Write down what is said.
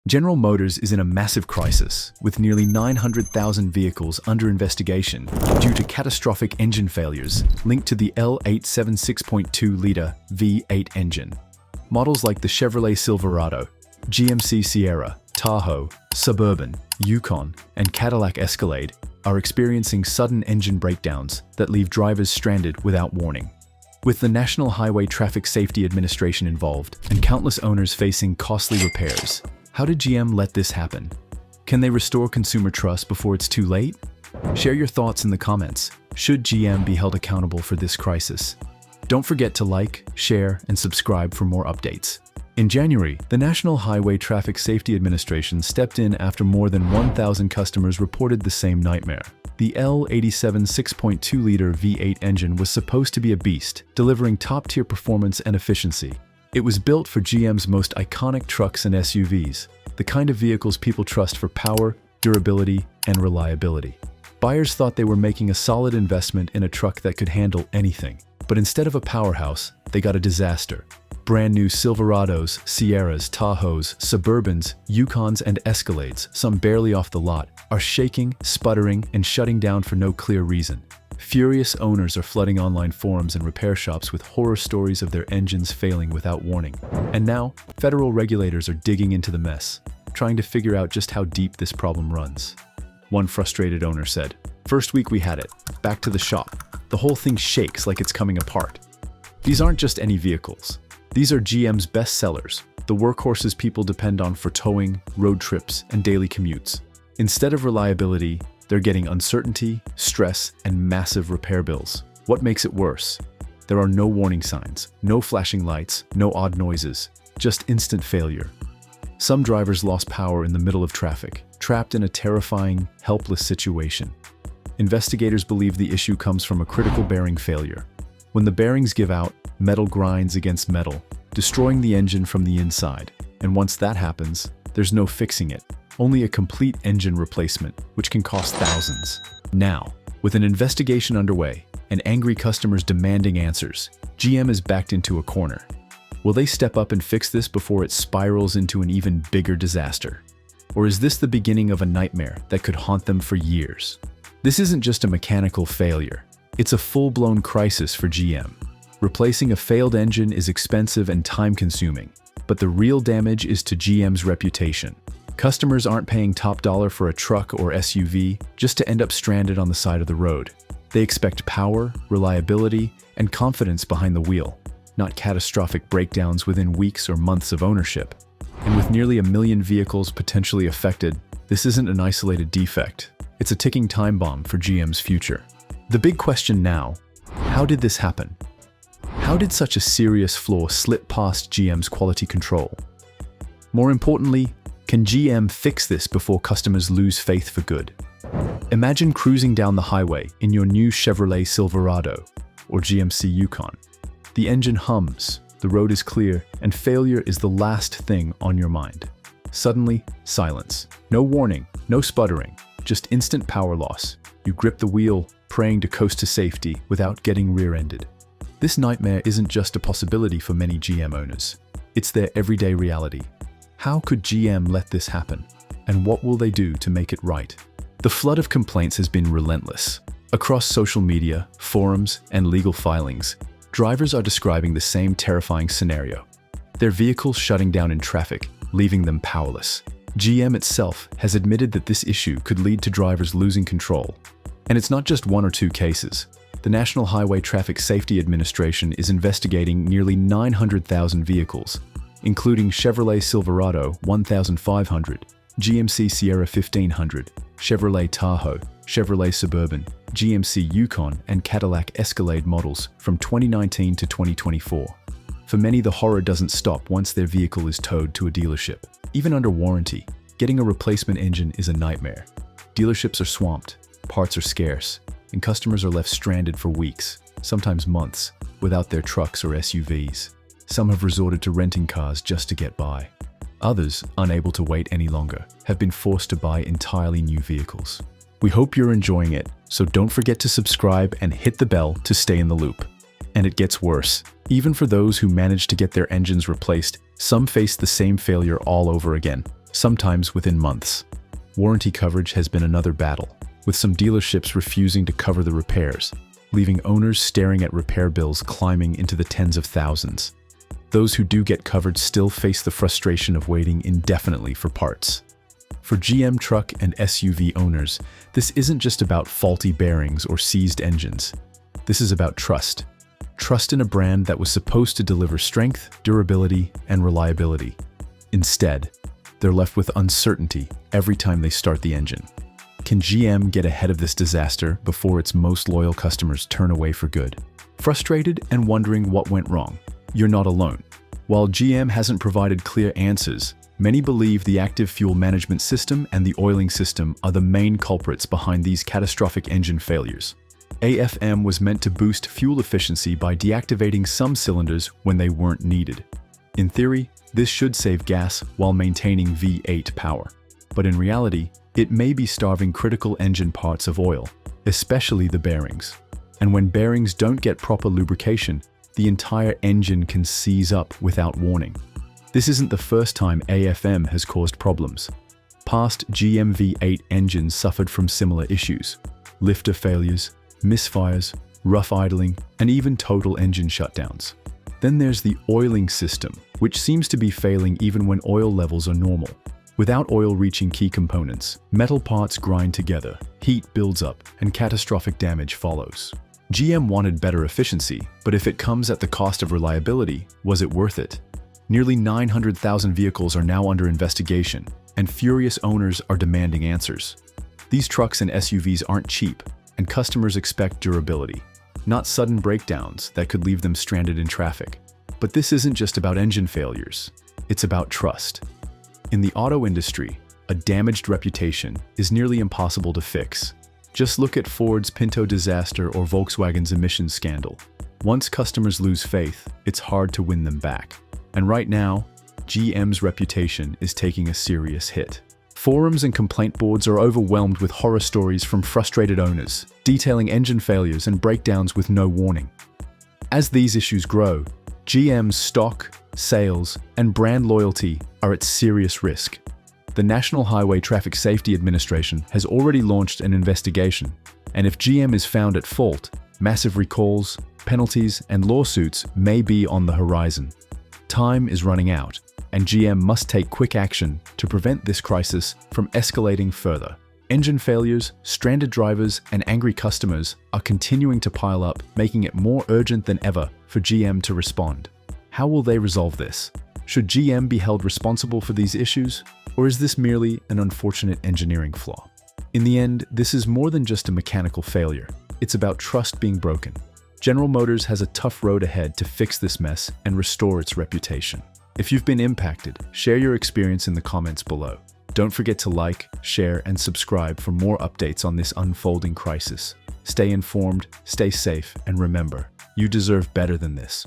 General Motors is in a massive crisis, with nearly 900,000 vehicles under investigation due to catastrophic engine failures linked to the L876.2-liter V8 engine. Models like the Chevrolet Silverado, GMC Sierra, Tahoe, Suburban, Yukon, and Cadillac Escalade are experiencing sudden engine breakdowns that leave drivers stranded without warning. With the National Highway Traffic Safety Administration involved and countless owners facing costly repairs, how did GM let this happen? Can they restore consumer trust before it's too late? Share your thoughts in the comments. Should GM be held accountable for this crisis? Don't forget to like, share, and subscribe for more updates. In January, the National Highway Traffic Safety Administration stepped in after more than 1,000 customers reported the same nightmare. The L87 6.2-liter V8 engine was supposed to be a beast, delivering top-tier performance and efficiency. It was built for GM's most iconic trucks and SUVs, the kind of vehicles people trust for power, durability, and reliability. Buyers thought they were making a solid investment in a truck that could handle anything. But instead of a powerhouse, they got a disaster. Brand new Silverados, Sierras, Tahoes, Suburbans, Yukons, and Escalades, some barely off the lot, are shaking, sputtering, and shutting down for no clear reason. Furious owners are flooding online forums and repair shops with horror stories of their engines failing without warning. And now, federal regulators are digging into the mess, trying to figure out just how deep this problem runs. One frustrated owner said, "First week we had it, back to the shop. The whole thing shakes like it's coming apart." These aren't just any vehicles. These are GM's best sellers, the workhorses people depend on for towing, road trips, and daily commutes. Instead of reliability, they're getting uncertainty, stress, and massive repair bills. What makes it worse? There are no warning signs, no flashing lights, no odd noises, just instant failure. Some drivers lost power in the middle of traffic, trapped in a terrifying, helpless situation. Investigators believe the issue comes from a critical bearing failure. When the bearings give out, metal grinds against metal, destroying the engine from the inside. And once that happens, there's no fixing it. Only a complete engine replacement, which can cost thousands. Now, with an investigation underway and angry customers demanding answers, GM is backed into a corner. Will they step up and fix this before it spirals into an even bigger disaster? Or is this the beginning of a nightmare that could haunt them for years? This isn't just a mechanical failure. It's a full-blown crisis for GM. Replacing a failed engine is expensive and time-consuming, but the real damage is to GM's reputation. Customers aren't paying top dollar for a truck or SUV just to end up stranded on the side of the road. They expect power, reliability, and confidence behind the wheel, not catastrophic breakdowns within weeks or months of ownership. And with nearly 1 million vehicles potentially affected, this isn't an isolated defect. It's a ticking time bomb for GM's future. The big question now, how did this happen? How did such a serious flaw slip past GM's quality control? More importantly, can GM fix this before customers lose faith for good? Imagine cruising down the highway in your new Chevrolet Silverado or GMC Yukon. The engine hums, the road is clear, and failure is the last thing on your mind. Suddenly, silence. No warning, no sputtering, just instant power loss. You grip the wheel, praying to coast to safety without getting rear-ended. This nightmare isn't just a possibility for many GM owners. It's their everyday reality. How could GM let this happen? And what will they do to make it right? The flood of complaints has been relentless. Across social media, forums, and legal filings, drivers are describing the same terrifying scenario. Their vehicles shutting down in traffic, leaving them powerless. GM itself has admitted that this issue could lead to drivers losing control. And it's not just one or two cases. The National Highway Traffic Safety Administration is investigating nearly 900,000 vehicles, including Chevrolet Silverado 1500, GMC Sierra 1500, Chevrolet Tahoe, Chevrolet Suburban, GMC Yukon, and Cadillac Escalade models from 2019 to 2024. For many, the horror doesn't stop once their vehicle is towed to a dealership. Even under warranty, getting a replacement engine is a nightmare. Dealerships are swamped, parts are scarce, and customers are left stranded for weeks, sometimes months, without their trucks or SUVs. Some have resorted to renting cars just to get by. Others, unable to wait any longer, have been forced to buy entirely new vehicles. We hope you're enjoying it, so don't forget to subscribe and hit the bell to stay in the loop. And it gets worse. Even for those who managed to get their engines replaced, some face the same failure all over again. sometimes within months. Warranty coverage has been another battle, with some dealerships refusing to cover the repairs, leaving owners staring at repair bills climbing into the tens of thousands. Those who do get covered still face the frustration of waiting indefinitely for parts. For GM truck and SUV owners, this isn't just about faulty bearings or seized engines. This is about trust. Trust in a brand that was supposed to deliver strength, durability, and reliability. Instead, they're left with uncertainty every time they start the engine. Can GM get ahead of this disaster before its most loyal customers turn away for good? Frustrated and wondering what went wrong? You're not alone. While GM hasn't provided clear answers, many believe the active fuel management system and the oiling system are the main culprits behind these catastrophic engine failures. AFM was meant to boost fuel efficiency by deactivating some cylinders when they weren't needed. In theory, this should save gas while maintaining V8 power. But in reality, it may be starving critical engine parts of oil, especially the bearings. And when bearings don't get proper lubrication, the entire engine can seize up without warning. This isn't the first time AFM has caused problems. Past GM V8 engines suffered from similar issues: lifter failures, misfires, rough idling, and even total engine shutdowns. Then there's the oiling system, which seems to be failing even when oil levels are normal. Without oil reaching key components, metal parts grind together, heat builds up, and catastrophic damage follows. GM wanted better efficiency, but if it comes at the cost of reliability, was it worth it? Nearly 900,000 vehicles are now under investigation, and furious owners are demanding answers. These trucks and SUVs aren't cheap, and customers expect durability, not sudden breakdowns that could leave them stranded in traffic. But this isn't just about engine failures, it's about trust. In the auto industry, a damaged reputation is nearly impossible to fix. Just look at Ford's Pinto disaster or Volkswagen's emissions scandal. Once customers lose faith, it's hard to win them back. And right now, GM's reputation is taking a serious hit. Forums and complaint boards are overwhelmed with horror stories from frustrated owners, detailing engine failures and breakdowns with no warning. As these issues grow, GM's stock, sales, and brand loyalty are at serious risk. The National Highway Traffic Safety Administration has already launched an investigation, and if GM is found at fault, massive recalls, penalties, and lawsuits may be on the horizon. Time is running out, and GM must take quick action to prevent this crisis from escalating further. Engine failures, stranded drivers, and angry customers are continuing to pile up, making it more urgent than ever for GM to respond. How will they resolve this? Should GM be held responsible for these issues, or is this merely an unfortunate engineering flaw? In the end, this is more than just a mechanical failure. It's about trust being broken. General Motors has a tough road ahead to fix this mess and restore its reputation. If you've been impacted, share your experience in the comments below. Don't forget to like, share, and subscribe for more updates on this unfolding crisis. Stay informed, stay safe, and remember, you deserve better than this.